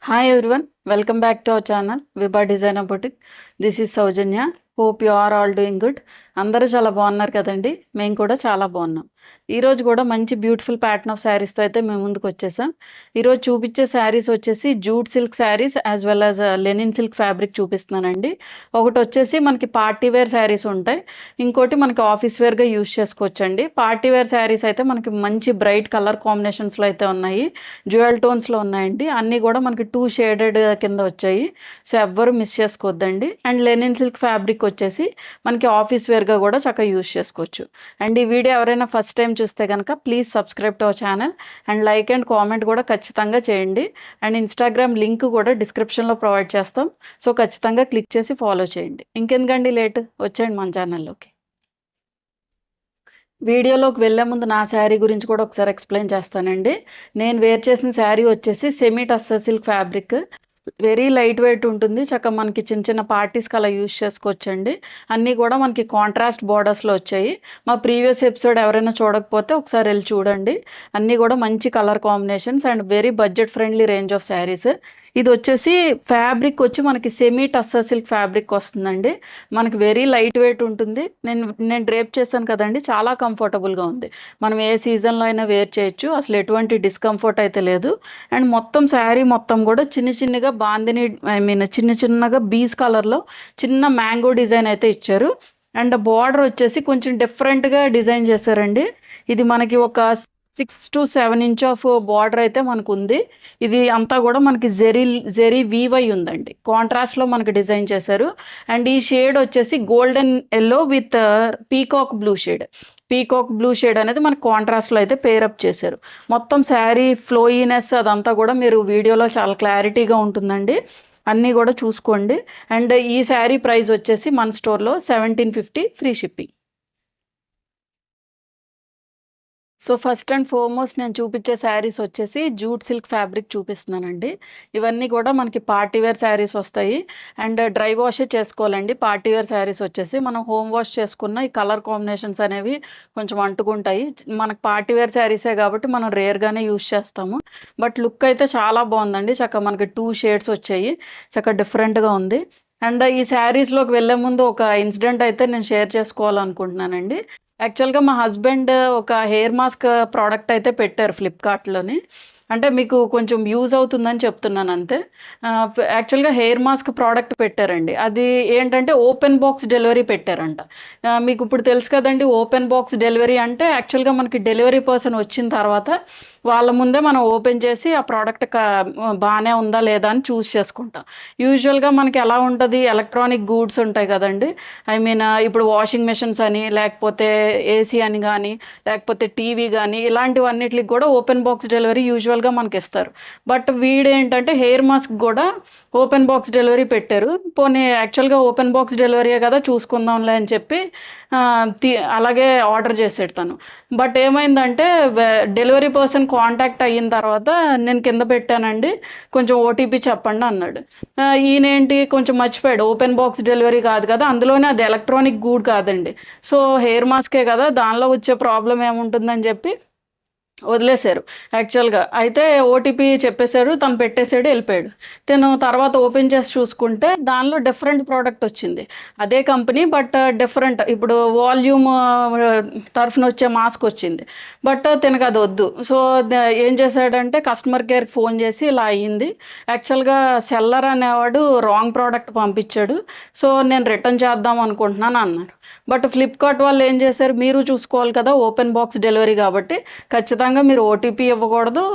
Hi everyone, welcome back to our channel Vibha Designer Boutique. This is Saujanya. Hope you are all doing good. అందరూ చాలా బాగున్నారు కదండి. మేము కూడా చాలా బాగున్నాం. ఈరోజు కూడా మంచి బ్యూటిఫుల్ ప్యాటర్న్ ఆఫ్ శారీస్తో అయితే మేము ముందుకు వచ్చేసాం. ఈరోజు చూపించే శారీస్ వచ్చేసి jute silk saris as well as Lenin silk fabric చూపిస్తున్నానండి. ఒకటి వచ్చేసి మనకి పార్టీ వేర్ శారీస్ ఉంటాయి, ఇంకోటి మనకి ఆఫీస్ వేర్గా యూజ్ చేసుకోవచ్చండి. పార్టీ వేర్ శారీస్ అయితే మనకి మంచి బ్రైట్ కలర్ కాంబినేషన్స్లో అయితే ఉన్నాయి, జ్యువెల్ టోన్స్లో ఉన్నాయండి. అన్నీ కూడా మనకి 2 షేడెడ్ కింద వచ్చాయి, సో ఎవ్వరు మిస్ చేసుకోవద్దండి. అండ్ లెనిన్ సిల్క్ ఫ్యాబ్రిక్ వచ్చేసి మనకి ఆఫీస్ వేర్గా కూడా చక్కగా యూజ్ చేసుకోవచ్చు. అండ్ ఈ వీడియో ఎవరైనా ఫస్ట్ టైం చూస్తే కనుక please subscribe to our channel and like and comment కూడా ఖచ్చితంగా చేయండి. అండ్ ఇన్స్టాగ్రామ్ లింక్ కూడా డిస్క్రిప్షన్లో ప్రొవైడ్ చేస్తాం, సో ఖచ్చితంగా క్లిక్ చేసి ఫాలో చేయండి. ఇంకెందుకండి లేట్, వచ్చేయండి మన ఛానల్లోకి. వీడియోలోకి వెళ్ళే ముందు నా శారీ గురించి కూడా ఒకసారి ఎక్స్ప్లెయిన్ చేస్తానండి. నేను వేర్ చేసిన శారీ వచ్చేసి semi tussar silk fabric, very light weight ఉంటుంది. చక్కగా మనకి చిన్న చిన్న పార్టీస్కి అలా యూజ్ చేసుకోవచ్చండి. అన్నీ కూడా మనకి కాంట్రాస్ట్ బార్డర్స్లో వచ్చాయి. మా ప్రీవియస్ ఎపిసోడ్ ఎవరైనా చూడకపోతే ఒకసారి వెళ్ళి చూడండి. అన్నీ కూడా మంచి colour combinations and very budget friendly range of saris. ఇది వచ్చేసి ఫ్యాబ్రిక్ వచ్చి మనకి సెమీ టస్సర్ సిల్క్ ఫ్యాబ్రిక్ వస్తుందండి. మనకి వెరీ లైట్ వెయిట్ ఉంటుంది. నేను డ్రేప్ చేశాను కదండి, చాలా కంఫర్టబుల్గా ఉంది. మనం ఏ సీజన్లో అయినా వేర్ చేయొచ్చు, అసలు ఎటువంటి డిస్కంఫర్ట్ అయితే లేదు. అండ్ మొత్తం శారీ మొత్తం కూడా చిన్న చిన్నగా బాందిని చిన్న చిన్నగా బీస్ కలర్లో చిన్న మ్యాంగో డిజైన్ అయితే ఇచ్చారు. అండ్ బార్డర్ వచ్చేసి కొంచెం డిఫరెంట్గా డిజైన్ చేశారండి. ఇది మనకి ఒక 6 to 7 ఇంచ్ ఆఫ్ బార్డర్ అయితే మనకు ఉంది. ఇది అంతా కూడా మనకి జెరీ వీవై ఉందండి, కాంట్రాస్ట్లో మనకి డిజైన్ చేశారు. అండ్ ఈ షేడ్ వచ్చేసి golden yellow with peacock blue shade. Peacock blue shade అనేది మనకు కాంట్రాస్ట్లో అయితే పేరప్ చేశారు. మొత్తం శారీ ఫ్లోయీనెస్ అదంతా కూడా మీరు వీడియోలో చాలా క్లారిటీగా ఉంటుందండి, అన్నీ కూడా చూసుకోండి. అండ్ ఈ శారీ ప్రైస్ వచ్చేసి మన స్టోర్లో 1750 free shipping. So first and foremost నేను చూపించే శారీస్ వచ్చేసి జూట్ సిల్క్ ఫ్యాబ్రిక్ చూపిస్తున్నానండి. ఇవన్నీ కూడా మనకి పార్టీ వేర్ శారీస్ వస్తాయి అండ్ డ్రై వాషే చేసుకోవాలండి. పార్టీ వేర్ శారీస్ వచ్చేసి మనం హోమ్ వాష్ చేసుకున్న ఈ కలర్ కాంబినేషన్స్ అనేవి కొంచెం అంటుకుంటాయి. మనకు పార్టీ వేర్ శారీసే కాబట్టి మనం రేర్గానే యూజ్ చేస్తాము. బట్ లుక్ అయితే చాలా బాగుందండి. చక్కగా మనకి 2 షేడ్స్ వచ్చాయి, చక్కగా డిఫరెంట్గా ఉంది. అండ్ ఈ శారీస్లోకి వెళ్ళే ముందు ఒక ఇన్సిడెంట్ అయితే నేను షేర్ చేసుకోవాలనుకుంటున్నానండి. యాక్చువల్గా మా హస్బెండ్ ఒక హెయిర్ మాస్క్ ప్రోడక్ట్ అయితే పెట్టారు ఫ్లిప్కార్ట్లోని. అంటే మీకు కొంచెం యూజ్ అవుతుందని చెప్తున్నాను అంతే. యాక్చువల్గా హెయిర్ మాస్క్ ప్రోడక్ట్ పెట్టారండి. అది ఏంటంటే ఓపెన్ బాక్స్ డెలివరీ పెట్టారంట. మీకు ఇప్పుడు తెలుసు కదండి, ఓపెన్ బాక్స్ డెలివరీ అంటే యాక్చువల్గా మనకి డెలివరీ పర్సన్ వచ్చిన తర్వాత వాళ్ళ ముందే మనం ఓపెన్ చేసి ఆ ప్రోడక్ట్ బాగానే ఉందా లేదా అని చూస్ చేసుకుంటాం. యూజువల్గా మనకి ఎలా ఉంటుంది, ఎలక్ట్రానిక్ గూడ్స్ ఉంటాయి కదండి, ఐ మీన్ ఇప్పుడు వాషింగ్ మెషిన్స్ అని, లేకపోతే ఏసీ అని కానీ, లేకపోతే టీవీ కానీ, ఇలాంటివన్నిటికి కూడా ఓపెన్ బాక్స్ డెలివరీ యూజువల్గా మనకి ఇస్తారు. బట్ వీడేంటంటే హెయిర్ మాస్క్ కూడా ఓపెన్ బాక్స్ డెలివరీ పెట్టారు. పోనీ యాక్చువల్గా ఓపెన్ బాక్స్ డెలివరీయే కదా చూసుకుందాంలే అని చెప్పి అలాగే ఆర్డర్ చేసాడు తను. బట్ ఏమైందంటే డెలివరీ పర్సన్ కాంటాక్ట్ అయిన తర్వాత నేను కింద పెట్టానండి, కొంచెం ఓటీపీ చెప్పండి అన్నాడు. ఈయనేంటి కొంచెం మర్చిపోయాడు, ఓపెన్ బాక్స్ డెలివరీ కాదు కదా, అందులోనే అది ఎలక్ట్రానిక్ గూడ్ కాదండి, సో హెయిర్ మాస్కే కదా, దానిలో వచ్చే ప్రాబ్లం ఏముంటుందని చెప్పి వదిలేశారు యాక్చువల్గా. అయితే ఓటీపీ చెప్పేశారు, తను పెట్టేశాడు, వెళ్ళిపోయాడు. తను తర్వాత ఓపెన్ చేసి చూసుకుంటే దానిలో డిఫరెంట్ ప్రోడక్ట్ వచ్చింది, అదే కంపెనీ బట్ డిఫరెంట్. ఇప్పుడు వాల్యూమ్ తరఫున వచ్చే మాస్క్ వచ్చింది, బట్ తనకు అది వద్దు. సో ఏం చేశాడంటే కస్టమర్ కేర్కి ఫోన్ చేసి ఇలా అయ్యింది, యాక్చువల్గా సెల్లర్ అనేవాడు రాంగ్ ప్రోడక్ట్ పంపించాడు, సో నేను రిటర్న్ చేద్దాం అనుకుంటున్నాను అన్నారు. బట్ ఫ్లిప్కార్ట్ వాళ్ళు ఏం చేశారు, మీరు చూసుకోవాలి కదా ఓపెన్ బాక్స్ డెలివరీ కాబట్టి ఖచ్చితంగా మీరు ఓటీపీ ఇవ్వకూడదు,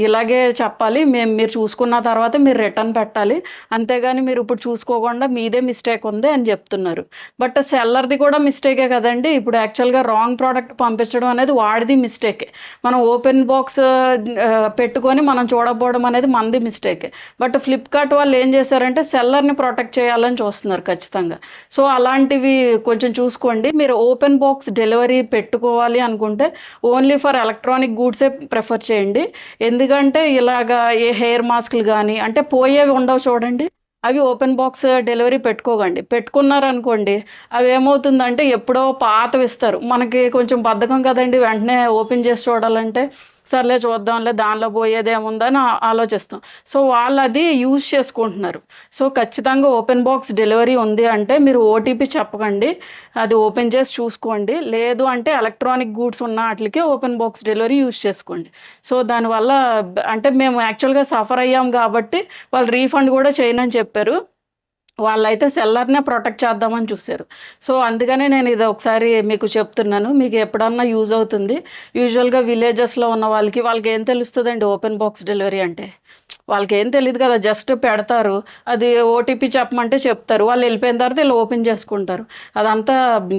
ఇలాగే చెప్పాలి, మీరు చూసుకున్న తర్వాత మీరు రిటర్న్ పెట్టాలి, అంతేగాని మీరు ఇప్పుడు చూసుకోకుండా మీదే మిస్టేక్ ఉంది అని చెప్తున్నారు. బట్ సెల్లర్ది కూడా మిస్టేకే కదండి. ఇప్పుడు యాక్చువల్గా రాంగ్ ప్రోడక్ట్ పంపించడం అనేది వాడిది మిస్టేకే, మనం ఓపెన్ బాక్స్ పెట్టుకొని మనం చూడకపోవడం అనేది మనది మిస్టేకే. బట్ ఫ్లిప్కార్ట్ వాళ్ళు ఏం చేశారంటే సెల్లర్ని ప్రొటెక్ట్ చేయాలని చూస్తున్నారు ఖచ్చితంగా. సో అలాంటివి కొంచెం చూసుకోండి. మీరు ఓపెన్ బాక్స్ డెలివరీ పెట్టుకోవాలి అనుకుంటే ఓన్లీ ఫర్ ఎలక్ట్రానిక్ గూడ్సే ప్రిఫర్ చేయండి. ఎందుకంటే ఇలాగా ఏ హెయిర్ మాస్క్లు కానీ అంటే పోయేవి ఉండవు చూడండి, అవి ఓపెన్ బాక్స్ డెలివరీ పెట్టుకున్నారనుకోండి, అవి ఏమవుతుందంటే ఎప్పుడో పాతవి ఇస్తారు, మనకి కొంచెం బద్ధకం కదండి వెంటనే ఓపెన్ చేసి చూడాలంటే. సర్లే చూద్దాంలే దానిలో పోయేదేముందని ఆలోచిస్తాం. సో వాళ్ళు అది యూజ్ చేసుకుంటున్నారు. సో ఖచ్చితంగా ఓపెన్ బాక్స్ డెలివరీ ఉంది అంటే మీరు ఓటీపీ చెప్పకండి, అది ఓపెన్ చేసి చూసుకోండి. లేదు అంటే ఎలక్ట్రానిక్ గూడ్స్ ఉన్న వాటికి ఓపెన్ బాక్స్ డెలివరీ యూజ్ చేసుకోండి. సో దానివల్ల అంటే మేము యాక్చువల్గా సఫర్ అయ్యాం కాబట్టి వాళ్ళు రీఫండ్ కూడా చేయనని చెప్పారు. వాళ్ళైతే సెల్లర్‌నే ప్రొటెక్ట్ చేద్దామని చూసారు. సో అందుకనే నేను ఇది ఒకసారి మీకు చెప్తున్నాను. మీకు ఎప్పుడన్నా యూజ్ అవుతుంది. యూజువల్‌గా విలేజెస్‌లో ఉన్న వాళ్ళకేం తెలుస్తదండి ఓపెన్ బాక్స్ డెలివరీ అంటే. వాళ్ళకేం తెలీదు కదా! జస్ట్ పెడతారు. అది ఓటీపీ చెప్పమంటే చెప్తారు. వాళ్ళు వెళ్ళిపోయిన తర్వాత వీళ్ళు ఓపెన్ చేసుకుంటారు. అదంతా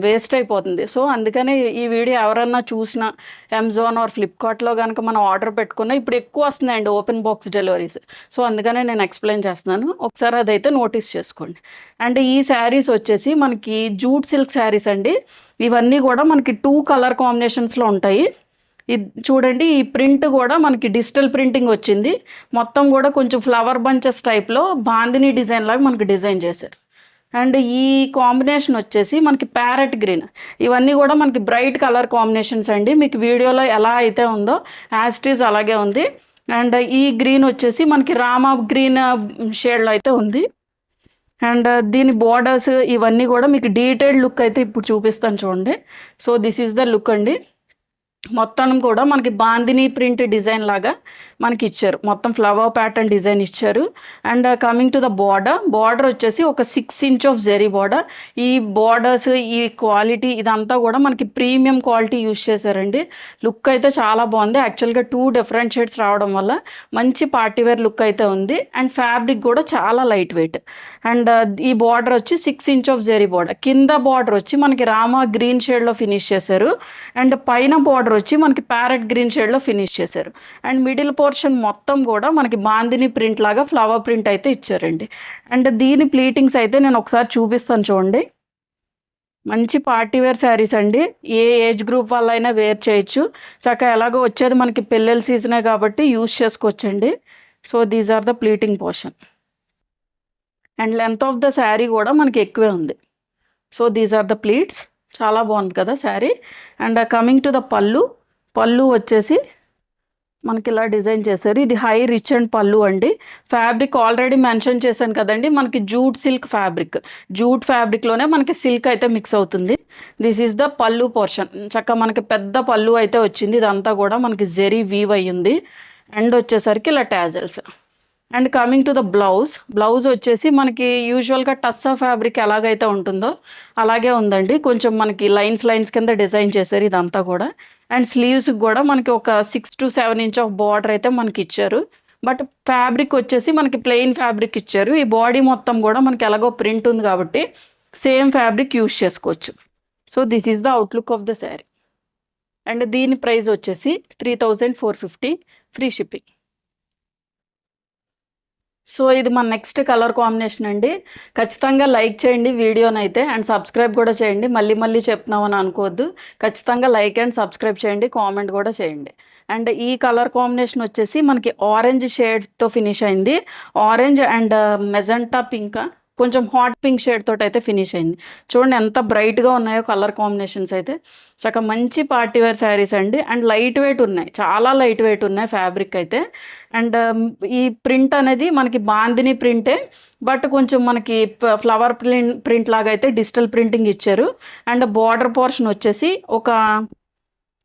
వేస్ట్ అయిపోతుంది. సో అందుకని ఈ వీడియో ఎవరన్నా చూసినా అమెజాన్ ఆర్ ఫ్లిప్‌కార్ట్‌లో గనుక మనం ఆర్డర్ పెట్టుకున్నా ఇప్పుడు ఎక్కువ వస్తున్నాయండి ఓపెన్ బాక్స్ డెలివరీస్. సో అందుకనే నేను ఎక్స్‌ప్లెయిన్ చేస్తున్నాను. ఒకసారి అదైతే నోటీస్ చేసుకోండి. అండ్ ఈ శారీస్ వచ్చేసి మనకి జూట్ సిల్క్ శారీస్ అండి. ఇవన్నీ కూడా మనకి 2 కలర్ కాంబినేషన్స్‌లో ఉంటాయి. ఇది చూడండి, ఈ ప్రింట్ కూడా మనకి డిజిటల్ ప్రింటింగ్ వచ్చింది. మొత్తం కూడా కొంచెం ఫ్లవర్ బంచెస్ టైప్‌లో బాందిని డిజైన్ లాగా మనకి డిజైన్ చేశారు. అండ్ ఈ కాంబినేషన్ వచ్చేసి మనకి ప్యారెట్ గ్రీన్. ఇవన్నీ కూడా మనకి బ్రైట్ కలర్ కాంబినేషన్స్ అండి. మీకు వీడియోలో ఎలా అయితే ఉందో యాజ్ ఇట్ ఈజ్ అలాగే ఉంది. అండ్ ఈ గ్రీన్ వచ్చేసి మనకి రామా గ్రీన్ షేడ్లో అయితే ఉంది. అండ్ దీని బోర్డర్స్ ఇవన్నీ కూడా మీకు డీటెయిల్డ్ లుక్ అయితే ఇప్పుడు చూపిస్తాను చూడండి. So this is the look అండి. మొత్తం కూడా మనకి బాందిని ప్రింట్ డిజైన్ లాగా మనకి ఇచ్చారు. మొత్తం ఫ్లవర్ ప్యాటర్న్ డిజైన్ ఇచ్చారు. And coming to the border వచ్చేసి ఒక 6 ఇంచ్ ఆఫ్ జెరీ బార్డర్. ఈ బార్డర్స్ ఈ క్వాలిటీ ఇదంతా కూడా మనకి ప్రీమియం క్వాలిటీ యూజ్ చేశారండి. లుక్ అయితే చాలా బాగుంది. యాక్చువల్గా 2 డిఫరెంట్ షేడ్స్ రావడం వల్ల మంచి పార్టీవేర్ లుక్ అయితే ఉంది. అండ్ ఫ్యాబ్రిక్ కూడా చాలా లైట్ వెయిట్. అండ్ ఈ బార్డర్ వచ్చి 6 ఇంచ్ ఆఫ్ జెరీ బార్డర్. కింద బార్డర్ వచ్చి మనకి రామా గ్రీన్ షేడ్లో ఫినిష్ చేశారు. అండ్ పైన బార్డర్ వచ్చి మనకి ప్యారెట్ గ్రీన్ షేడ్లో ఫినిష్ చేశారు. అండ్ మిడిల్ పోర్షన్ మొత్తం కూడా మనకి బాందిని ప్రింట్ లాగా ఫ్లవర్ ప్రింట్ అయితే ఇచ్చారండి. అండ్ దీని ప్లీటింగ్స్ అయితే నేను ఒకసారి చూపిస్తాను చూడండి. మంచి పార్టీవేర్ శారీస్ అండి. ఏ ఏజ్ గ్రూప్ వాళ్ళైనా వేర్ చేయొచ్చు. చక్కగా ఎలాగో వచ్చేది మనకి పెళ్ళిళ్ళ సీజనే కాబట్టి యూజ్ చేసుకోవచ్చండి. So these are the pleating portion. And length of the sari కూడా మనకి ఎక్కువే ఉంది. So these are the pleats. చాలా బాగుంది కదా sari. And coming to the pallu వచ్చేసి మనకి ఇలా డిజైన్ చేశారు. ఇది హై రిచ్ అండ్ పళ్ళు అండి. ఫ్యాబ్రిక్ ఆల్రెడీ మెన్షన్ చేశాను కదండి, మనకి జూట్ సిల్క్ ఫ్యాబ్రిక్. జూట్ ఫ్యాబ్రిక్లోనే మనకి సిల్క్ అయితే మిక్స్ అవుతుంది. దిస్ ఈజ్ ద పళ్ళు పోర్షన్. చక్కగా మనకి పెద్ద పళ్ళు అయితే వచ్చింది. ఇదంతా కూడా మనకి జెరీ వీవ్ అయ్యింది. అండ్ వచ్చేసరికి ఇలా tassels. And coming to the blouse వచ్చేసి మనకి యూజువల్గా టస్సా ఫ్యాబ్రిక్ ఎలాగైతే ఉంటుందో అలాగే ఉందండి. కొంచెం మనకి లైన్స్ కింద డిజైన్ చేశారు ఇదంతా కూడా. అండ్ స్లీవ్స్కి కూడా మనకి ఒక 6 to 7 ఇంచ్ ఆఫ్ బార్డర్ అయితే మనకి ఇచ్చారు. బట్ ఫ్యాబ్రిక్ వచ్చేసి మనకి ప్లెయిన్ ఫ్యాబ్రిక్ ఇచ్చారు. ఈ బాడీ మొత్తం కూడా మనకి ఎలాగో ప్రింట్ ఉంది కాబట్టి సేమ్ ఫ్యాబ్రిక్ యూజ్ చేసుకోవచ్చు. So this is the outlook of the sari. And దీని ప్రైస్ వచ్చేసి 3450 ఫ్రీ షిప్పింగ్. సో ఇది మన నెక్స్ట్ కలర్ కాంబినేషన్ అండి. ఖచ్చితంగా లైక్ చేయండి వీడియోనైతే. అండ్ సబ్స్క్రైబ్ కూడా చేయండి. మళ్ళీ చెప్తున్నామని అనుకోవద్దు. ఖచ్చితంగా లైక్ అండ్ సబ్స్క్రైబ్ చేయండి, కామెంట్ కూడా చేయండి. అండ్ ఈ కలర్ కాంబినేషన్ వచ్చేసి మనకి ఆరెంజ్ షేడ్తో ఫినిష్ అయింది. ఆరెంజ్ అండ్ మెజెంటా పింక్, కొంచెం హాట్ పింక్ షేడ్ తోటి అయితే ఫినిష్ అయింది. చూడండి ఎంత బ్రైట్గా ఉన్నాయో కలర్ కాంబినేషన్స్ అయితే. చక్కగా మంచి పార్టీవేర్ శారీస్ అండి. అండ్ లైట్ వెయిట్ ఉన్నాయి, చాలా లైట్ వెయిట్ ఉన్నాయి ఫ్యాబ్రిక్ అయితే. అండ్ ఈ ప్రింట్ అనేది మనకి బాందిని ప్రింటే, బట్ కొంచెం మనకి ఫ్లవర్ ప్రింట్ లాగా అయితే డిజిటల్ ప్రింటింగ్ ఇచ్చారు. అండ్ బార్డర్ పోర్షన్ వచ్చేసి ఒక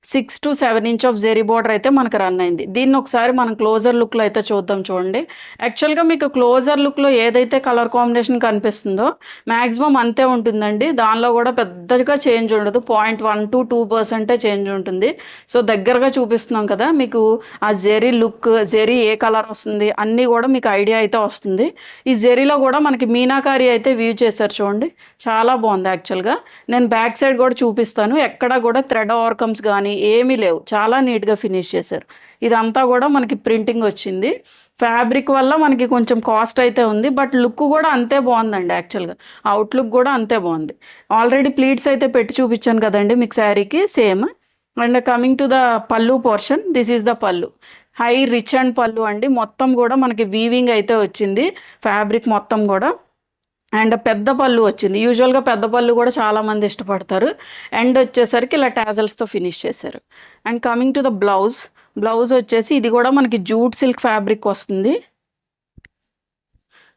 6 to 7 inch of zari border అయితే మనకు రన్ అయింది. దీన్ని ఒకసారి మనం క్లోజర్ లుక్లో అయితే చూద్దాం చూడండి. యాక్చువల్గా మీకు క్లోజర్ లుక్లో ఏదైతే కలర్ కాంబినేషన్ కనిపిస్తుందో మ్యాక్సిమం అంతే ఉంటుందండి. దానిలో కూడా పెద్దగా చేంజ్ ఉండదు. 0.1 to 2% చేంజ్ ఉంటుంది. సో దగ్గరగా చూపిస్తున్నాం కదా, మీకు ఆ జెరీ లుక్, జెరీ ఏ కలర్ వస్తుంది అన్నీ కూడా మీకు ఐడియా అయితే వస్తుంది. ఈ జెరీలో కూడా మనకి మీనాకారి అయితే వ్యూ చేశారు చూడండి, చాలా బాగుంది. యాక్చువల్గా నేను బ్యాక్ సైడ్ కూడా చూపిస్తాను. ఎక్కడ కూడా థ్రెడ్ ఓవర్కమ్స్ కానీ ఏమీ లేవు, చాలా నీట్గా ఫినిష్ చేశారు. ఇదంతా కూడా మనకి ప్రింటింగ్ వచ్చింది. ఫ్యాబ్రిక్ వల్ల మనకి కొంచెం కాస్ట్ అయితే ఉంది, బట్ లుక్ కూడా అంతే బాగుందండి. యాక్చువల్గా అవుట్లుక్ కూడా అంతే బాగుంది. ఆల్రెడీ ప్లీట్స్ అయితే పెట్టి చూపించాను కదండి మీకు శారీకి same. And coming to the పళ్ళు పోర్షన్, దిస్ ఈజ్ ద పళ్ళు. హై రిచ్ అండ్ పళ్ళు అండి. మొత్తం కూడా మనకి వీవింగ్ అయితే వచ్చింది ఫ్యాబ్రిక్ మొత్తం కూడా. అండ్ పెద్ద పళ్ళు వచ్చింది. యూజువల్‌గా పెద్ద పళ్ళు కూడా చాలామంది ఇష్టపడతారు. ఎండ్ వచ్చేసరికి ఇలా టాజల్స్‌తో ఫినిష్ చేశారు. And coming to the blouse. Blouse వచ్చేసి ఇది కూడా మనకి జూట్ సిల్క్ ఫ్యాబ్రిక్ వస్తుంది.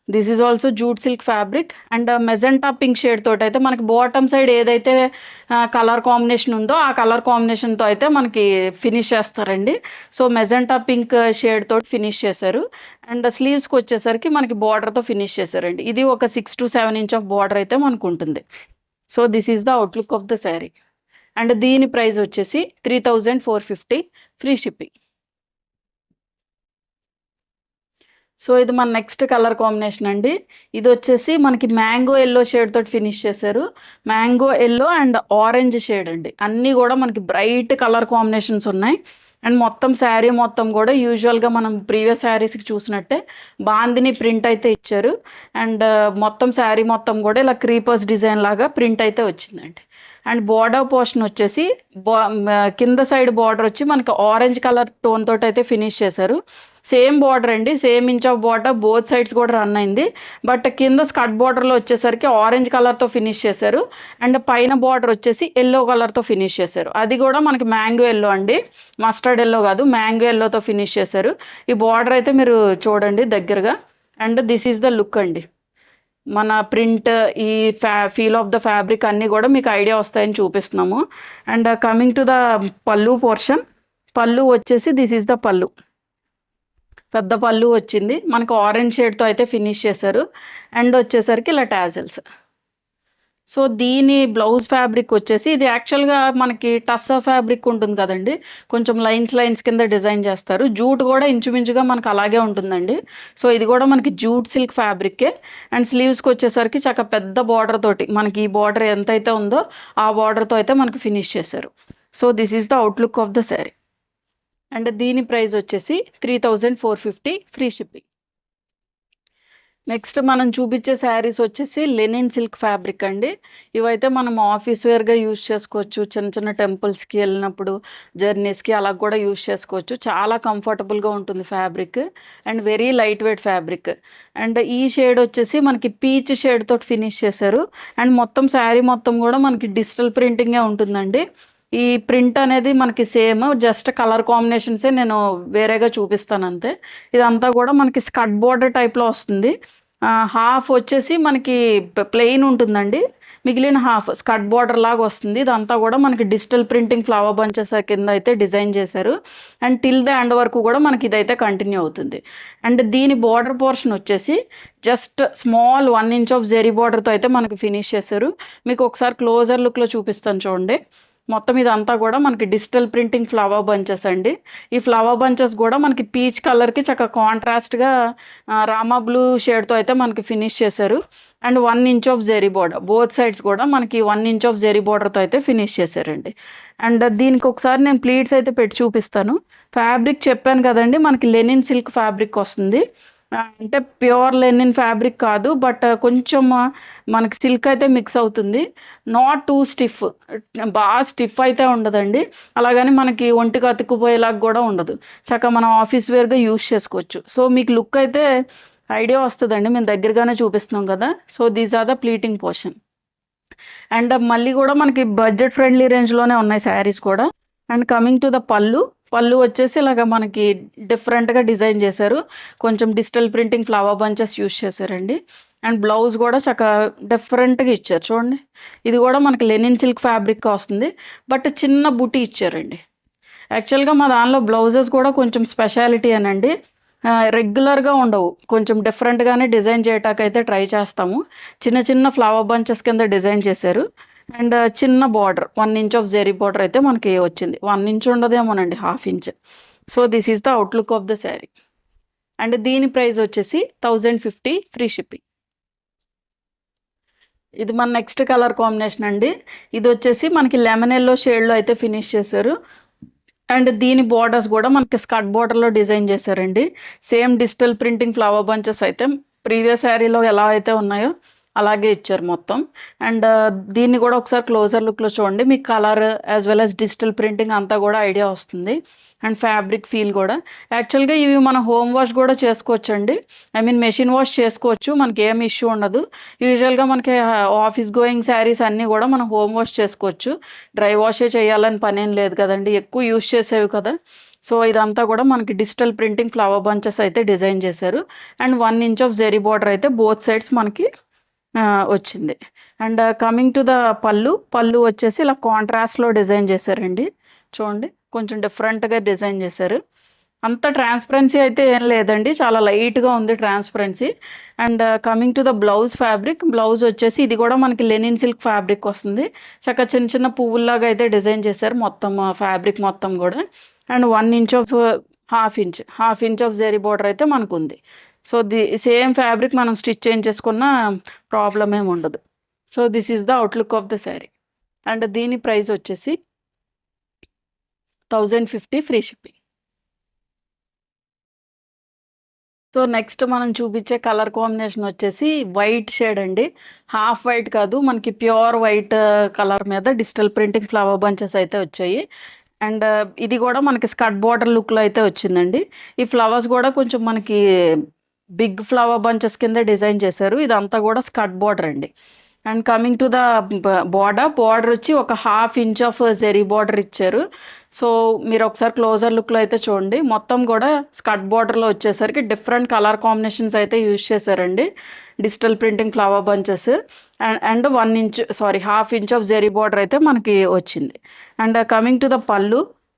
This is also jute silk fabric and magenta pink shade తోటి అయితే మనకి బాటమ్ సైడ్ ఏదైతే కలర్ కాంబినేషన్ ఉందో ఆ కలర్ కాంబినేషన్తో అయితే మనకి ఫినిష్ చేస్తారండి. సో మెజెంటా పింక్ షేడ్ తోటి ఫినిష్ చేశారు. అండ్ స్లీవ్స్కి వచ్చేసరికి మనకి బార్డర్తో ఫినిష్ చేశారండి. ఇది ఒక 6 to 7 ఇంచ్ ఆఫ్ బార్డర్ అయితే మనకు ఉంటుంది. So this is the outlook of the sari. And దీని ప్రైస్ వచ్చేసి 3450 ఫ్రీ షిప్పింగ్. సో ఇది మన నెక్స్ట్ కలర్ కాంబినేషన్ అండి. ఇది వచ్చేసి మనకి మ్యాంగో ఎల్లో షేడ్ తోటి ఫినిష్ చేశారు. Mango yellow and orange shade అండి. అన్నీ కూడా మనకి బ్రైట్ కలర్ కాంబినేషన్స్ ఉన్నాయి. అండ్ మొత్తం శారీ మొత్తం కూడా యూజువల్గా మనం ప్రీవియస్ శారీస్కి చూసినట్టే బాందిని ప్రింట్ అయితే ఇచ్చారు. అండ్ మొత్తం శారీ మొత్తం కూడా ఇలా క్రీపర్స్ డిజైన్ లాగా ప్రింట్ అయితే వచ్చిందండి. అండ్ బార్డర్ పోర్షన్ వచ్చేసి కింద సైడ్ బార్డర్ వచ్చి మనకి ఆరెంజ్ కలర్ టోన్ తోటి అయితే ఫినిష్ చేశారు. సేమ్ బార్డర్ అండి, same inch of border both sides కూడా రన్ అయింది. బట్ కింద స్కర్ట్ బార్డర్లో వచ్చేసరికి ఆరెంజ్ కలర్తో ఫినిష్ చేశారు. అండ్ పైన బార్డర్ వచ్చేసి ఎల్లో కలర్తో ఫినిష్ చేశారు. అది కూడా మనకి మ్యాంగో ఎల్లో అండి, మస్టర్డ్ ఎల్లో కాదు, మ్యాంగో ఎల్లోతో ఫినిష్ చేశారు. ఈ బార్డర్ అయితే మీరు చూడండి దగ్గరగా. And this is the look అండి. మన ప్రింట్, ఈ ఫీల్ ఆఫ్ ద ఫ్యాబ్రిక్ అన్నీ కూడా మీకు ఐడియా వస్తాయని చూపిస్తున్నాము. అండ్ కమింగ్ టు ద పళ్ళు పోర్షన్. పళ్ళు వచ్చేసి దిస్ ఈజ్ ద పళ్ళు. పెద్ద పళ్ళు వచ్చింది మనకు ఆరెంజ్ షేడ్తో అయితే ఫినిష్ చేశారు. అండ్ వచ్చేసరికి ఇలా టాజల్స్. సో దీని బ్లౌజ్ ఫ్యాబ్రిక్ వచ్చేసి ఇది యాక్చువల్గా మనకి టస్సా ఫ్యాబ్రిక్ ఉంటుంది కదండి, కొంచెం లైన్స్ కింద డిజైన్ చేస్తారు. జూట్ కూడా ఇంచుమించుగా మనకు అలాగే ఉంటుందండి. సో ఇది కూడా మనకి జూట్ సిల్క్ ఫ్యాబ్రికే. అండ్ స్లీవ్స్కి వచ్చేసరికి చక్క పెద్ద బార్డర్ తోటి మనకి ఈ బార్డర్ ఎంతైతే ఉందో ఆ బార్డర్తో అయితే మనకి ఫినిష్ చేశారు. So this is the outlook of the sari. And దీని ప్రైస్ వచ్చేసి 3450 ఫ్రీ షిప్పింగ్. నెక్స్ట్ మనం చూపించే శారీస్ వచ్చేసి లెనిన్ సిల్క్ ఫ్యాబ్రిక్ అండి. ఇవైతే మనం ఆఫీస్ వేర్గా యూజ్ చేసుకోవచ్చు, చిన్న చిన్న టెంపుల్స్కి వెళ్ళినప్పుడు జర్నీస్కి అలా కూడా యూజ్ చేసుకోవచ్చు. చాలా కంఫర్టబుల్గా ఉంటుంది fabric and very light weight fabric. And ఈ షేడ్ వచ్చేసి మనకి పీచ్ షేడ్ తోటి ఫినిష్ చేశారు. అండ్ మొత్తం శారీ మొత్తం కూడా మనకి డిజిటల్ ప్రింటింగే ఉంటుందండి. ఈ ప్రింట్ అనేది మనకి సేమ్, జస్ట్ కలర్ కాంబినేషన్సే నేను వేరేగా చూపిస్తాను అంతే. ఇదంతా కూడా మనకి స్కర్ట్ బోర్డర్ టైప్లో వస్తుంది. హాఫ్ వచ్చేసి మనకి ప్లెయిన్ ఉంటుందండి, మిగిలిన హాఫ్ స్కర్ట్ బోర్డర్ లాగా వస్తుంది. ఇదంతా కూడా మనకి డిజిటల్ ప్రింటింగ్ ఫ్లవర్ బంచెస్ కింద అయితే డిజైన్ చేశారు. అండ్ టిల్ ద ఎండ్ వరకు కూడా మనకి ఇదైతే కంటిన్యూ అవుతుంది. అండ్ దీని బార్డర్ పోర్షన్ వచ్చేసి just small 1 inch of zari బార్డర్తో అయితే మనకి ఫినిష్ చేశారు. మీకు ఒకసారి క్లోజర్ లుక్లో చూపిస్తాను చూడండి. మొత్తం ఇదంతా కూడా మనకి డిజిటల్ ప్రింటింగ్ ఫ్లవర్ బంచెస్ అండి. ఈ ఫ్లవర్ బంచెస్ కూడా మనకి పీచ్ కలర్కి చక్కగా కాంట్రాస్ట్గా రామా బ్లూ షేడ్తో అయితే మనకి ఫినిష్ చేశారు. And 1 inch of zari border both sides కూడా మనకి 1 ఇంచ్ ఆఫ్ జెరీ బార్డర్తో అయితే ఫినిష్ చేశారండి. అండ్ దీనికి ఒకసారి నేను ప్లీట్స్ అయితే పెట్టి చూపిస్తాను. ఫ్యాబ్రిక్ చెప్పాను కదండి, మనకి లెనిన్ సిల్క్ ఫ్యాబ్రిక్ వస్తుంది. అంటే ప్యూర్ లెనిన్ ఫ్యాబ్రిక్ కాదు, బట్ కొంచెం మనకి సిల్క్ అయితే మిక్స్ అవుతుంది. నాట్ టూ స్టిఫ్, బాగా స్టిఫ్ అయితే ఉండదండి, అలాగని మనకి ఒంటికి అతుక్కుపోయేలాగా కూడా ఉండదు. చక్కగా మనం ఆఫీస్ వేర్గా యూస్ చేసుకోవచ్చు. సో మీకు లుక్ అయితే ఐడియా వస్తుందండి, మేము దగ్గరగానే చూపిస్తున్నాం కదా. So these are the pleating portion. And మళ్ళీ కూడా మనకి బడ్జెట్ ఫ్రెండ్లీ రేంజ్లోనే ఉన్నాయి శారీస్ కూడా. And coming to the pallu వచ్చేసి ఇలాగ మనకి డిఫరెంట్గా డిజైన్ చేశారు. కొంచెం digital printing flower bunches use చేశారండి. అండ్ బ్లౌజ్ కూడా చక్కగా డిఫరెంట్గా ఇచ్చారు చూడండి. ఇది కూడా మనకి లెనిన్ సిల్క్ ఫ్యాబ్రిక్ వస్తుంది, బట్ చిన్న బుటీ ఇచ్చారండి. యాక్చువల్గా మా దానిలో బ్లౌజెస్ కూడా కొంచెం స్పెషాలిటీ అనండి, రెగ్యులర్గా ఉండవు, కొంచెం డిఫరెంట్గానే డిజైన్ చేయటాకైతే ట్రై చేస్తాము. చిన్న ఫ్లవర్ బంచెస్ కింద డిజైన్ చేశారు. అండ్ చిన్న border 1 inch of zari border అయితే మనకి వచ్చింది. 1 ఇంచ్ ఉండదేమోనండి, 1/2 inch. So this is the outlook of the sari. And దీని ప్రైస్ వచ్చేసి 1050 ఫ్రీ షిప్పింగ్. ఇది మన నెక్స్ట్ కలర్ కాంబినేషన్ అండి. ఇది వచ్చేసి మనకి లెమన్ ఎల్లో షేడ్లో అయితే ఫినిష్ చేశారు. అండ్ దీని బార్డర్స్ కూడా మనకి స్కర్ట్ బార్డర్లో డిజైన్ చేశారండి. Same digital printing flower bunches అయితే ప్రీవియస్ శారీలో ఎలా అయితే ఉన్నాయో అలాగే ఇచ్చారు మొత్తం. అండ్ దీన్ని కూడా ఒకసారి క్లోజర్ లుక్లో చూడండి, మీకు colour as well as digital printing అంతా కూడా ఐడియా వస్తుంది. అండ్ ఫ్యాబ్రిక్ ఫీల్ కూడా యాక్చువల్గా ఇవి మనం హోమ్ వాష్ కూడా చేసుకోవచ్చండి. ఐ మీన్ మెషిన్ వాష్ చేసుకోవచ్చు, మనకి ఏం ఇష్యూ ఉండదు. యూజువల్గా మనకి ఆఫీస్ గోయింగ్ శారీస్ అన్నీ కూడా మనం హోమ్ వాష్ చేసుకోవచ్చు, డ్రై వాషే చేయాలని పనేం లేదు కదండి, ఎక్కువ యూజ్ చేసేవి కదా. సో ఇదంతా కూడా మనకి డిజిటల్ ప్రింటింగ్ ఫ్లవర్ బంచెస్ అయితే డిజైన్ చేశారు. And 1 inch of zari border అయితే బోత్ సైడ్స్ మనకి వచ్చింది. And coming to the pallu వచ్చేసి ఇలా కాంట్రాస్ట్లో డిజైన్ చేశారండి. చూడండి కొంచెం డిఫరెంట్గా డిజైన్ చేశారు. అంత ట్రాన్స్పరెన్సీ అయితే ఏం లేదండి, చాలా లైట్గా ఉంది transparency. And coming to the blouse వచ్చేసి ఇది కూడా మనకి లెనిన్ సిల్క్ ఫ్యాబ్రిక్ వస్తుంది. చక్కగా చిన్న చిన్న పువ్వుల్లాగా అయితే డిజైన్ చేశారు మొత్తం ఫ్యాబ్రిక్ మొత్తం కూడా. And 1 inch of half inch of zari border అయితే మనకు ఉంది. సో సేమ్ ఫ్యాబ్రిక్ మనం స్టిచ్ చేయించేసుకున్న ప్రాబ్లం ఏమి ఉండదు. So this is the outlook of the sari. And దీని ప్రైస్ వచ్చేసి 1050 ఫ్రీ షిప్పింగ్. సో నెక్స్ట్ మనం చూపించే కలర్ కాంబినేషన్ వచ్చేసి వైట్ షేడ్ అండి. హాఫ్ వైట్ కాదు, మనకి ప్యూర్ వైట్ కలర్ మీద డిజిటల్ ప్రింటింగ్ ఫ్లవర్ బంచెస్ అయితే వచ్చాయి. అండ్ ఇది కూడా మనకి స్కర్ట్ బార్డర్ లుక్లో అయితే వచ్చిందండి. ఈ ఫ్లవర్స్ కూడా కొంచెం మనకి బిగ్ ఫ్లవర్ బంచెస్ కింద డిజైన్ చేశారు. ఇదంతా కూడా స్కర్ట్ బార్డర్ అండి. And coming to the border వచ్చి ఒక half inch of zari border ఇచ్చారు. సో మీరు ఒకసారి క్లోజర్ లుక్లో అయితే చూడండి, మొత్తం కూడా స్కర్ట్ బార్డర్లో వచ్చేసరికి డిఫరెంట్ కలర్ కాంబినేషన్స్ అయితే యూజ్ చేశారండి digital printing flower bunches. And half inch of zari border అయితే మనకి వచ్చింది. And coming to the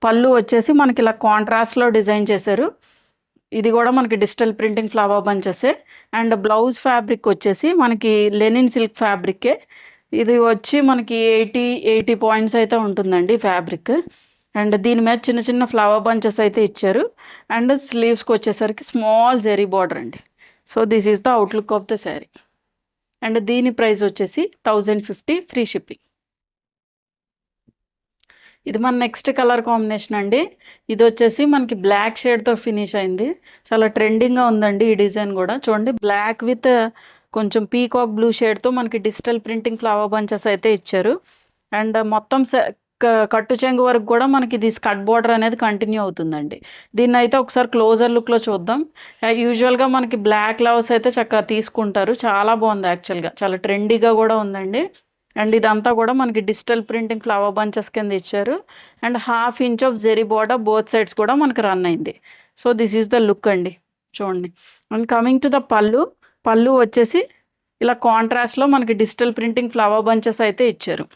pallu వచ్చేసి మనకి ఇలా కాంట్రాస్ట్లో డిజైన్ చేశారు. ఇది కూడా మనకి డిజిటల్ ప్రింటింగ్ ఫ్లవర్ బంచెసే. అండ్ బ్లౌజ్ ఫ్యాబ్రిక్ వచ్చేసి మనకి లెనిన్ సిల్క్ ఫ్యాబ్రికే. ఇది వచ్చి మనకి 80 పాయింట్స్ అయితే ఉంటుందండి ఫ్యాబ్రిక్. అండ్ దీని మీద చిన్న చిన్న ఫ్లవర్ బంచెస్ అయితే ఇచ్చారు. అండ్ స్లీవ్స్కి వచ్చేసరికి స్మాల్ జెరీ బార్డర్ అండి. So this is the outlook of the sari. And దీని ప్రైస్ వచ్చేసి 1050 ఫ్రీ షిప్పింగ్. ఇది మన నెక్స్ట్ కలర్ కాంబినేషన్ అండి. ఇది వచ్చేసి మనకి బ్లాక్ షేడ్తో ఫినిష్ అయింది. చాలా ట్రెండింగ్గా ఉందండి ఈ డిజైన్ కూడా. చూడండి బ్లాక్ విత్ కొంచెం పీకాక్ బ్లూ షేడ్తో మనకి డిజిటల్ ప్రింటింగ్ ఫ్లవర్ బంచెస్ అయితే ఇచ్చారు. అండ్ మొత్తం కట్టు చెంగు వరకు కూడా మనకి ఇది స్కర్ట్ బార్డర్ అనేది కంటిన్యూ అవుతుందండి. దీన్ని అయితే ఒకసారి క్లోజర్ లుక్లో చూద్దాం. యూజువల్గా మనకి బ్లాక్ ఫ్లవర్స్ అయితే చక్కగా తీసుకుంటారు, చాలా బాగుంది యాక్చువల్గా, చాలా ట్రెండీగా కూడా ఉందండి. అండ్ ఇదంతా కూడా మనకి డిజిటల్ ప్రింటింగ్ ఫ్లవర్ బంచెస్ కింద ఇచ్చారు. And half inch of zari border both sides కూడా మనకి రన్ అయింది. So this is the look అండి, చూడండి. And coming to the pallu వచ్చేసి ఇలా కాంట్రాస్ట్లో మనకి డిజిటల్ ప్రింటింగ్ ఫ్లవర్ బంచెస్ అయితే ఇచ్చారు.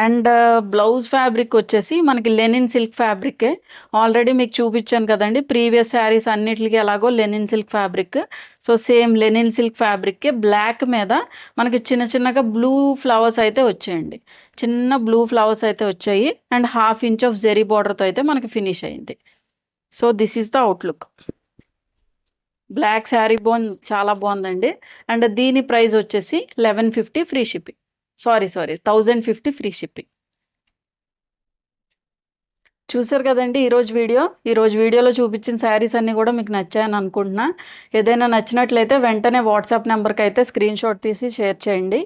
అండ్ బ్లౌజ్ ఫ్యాబ్రిక్ వచ్చేసి మనకి లెనిన్ సిల్క్ ఫ్యాబ్రికే. ఆల్రెడీ మీకు చూపించాను కదండి ప్రీవియస్ శారీస్ అన్నిటికీ ఎలాగో linen silk fabric. So same linen silk ఫ్యాబ్రిక్కే బ్లాక్ మీద మనకి చిన్న చిన్నగా బ్లూ ఫ్లవర్స్ అయితే వచ్చాయండి, చిన్న బ్లూ ఫ్లవర్స్ అయితే వచ్చాయి. And half inch of zari బార్డర్తో అయితే మనకి ఫినిష్ అయింది. So this is the outlook. Black sari చాలా బాగుందండి. అండ్ దీని ప్రైస్ వచ్చేసి 1150 free shipping. Sorry 1050 free shipping. చూసారు కదండి ఈరోజు వీడియోలో చూపించిన శారీస్ అన్నీ కూడా మీకు నచ్చాయని అనుకుంటున్నా. ఏదైనా నచ్చినట్లయితే వెంటనే వాట్సాప్ నెంబర్కి అయితే స్క్రీన్ షాట్ తీసి షేర్ చేయండి.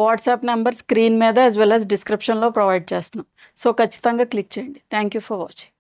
వాట్సాప్ నెంబర్ స్క్రీన్ మీద యాజ్ వెల్ యాజ్ డిస్క్రిప్షన్లో ప్రొవైడ్ చేస్తున్నాం. సో ఖచ్చితంగా క్లిక్ చేయండి. Thank you for watching.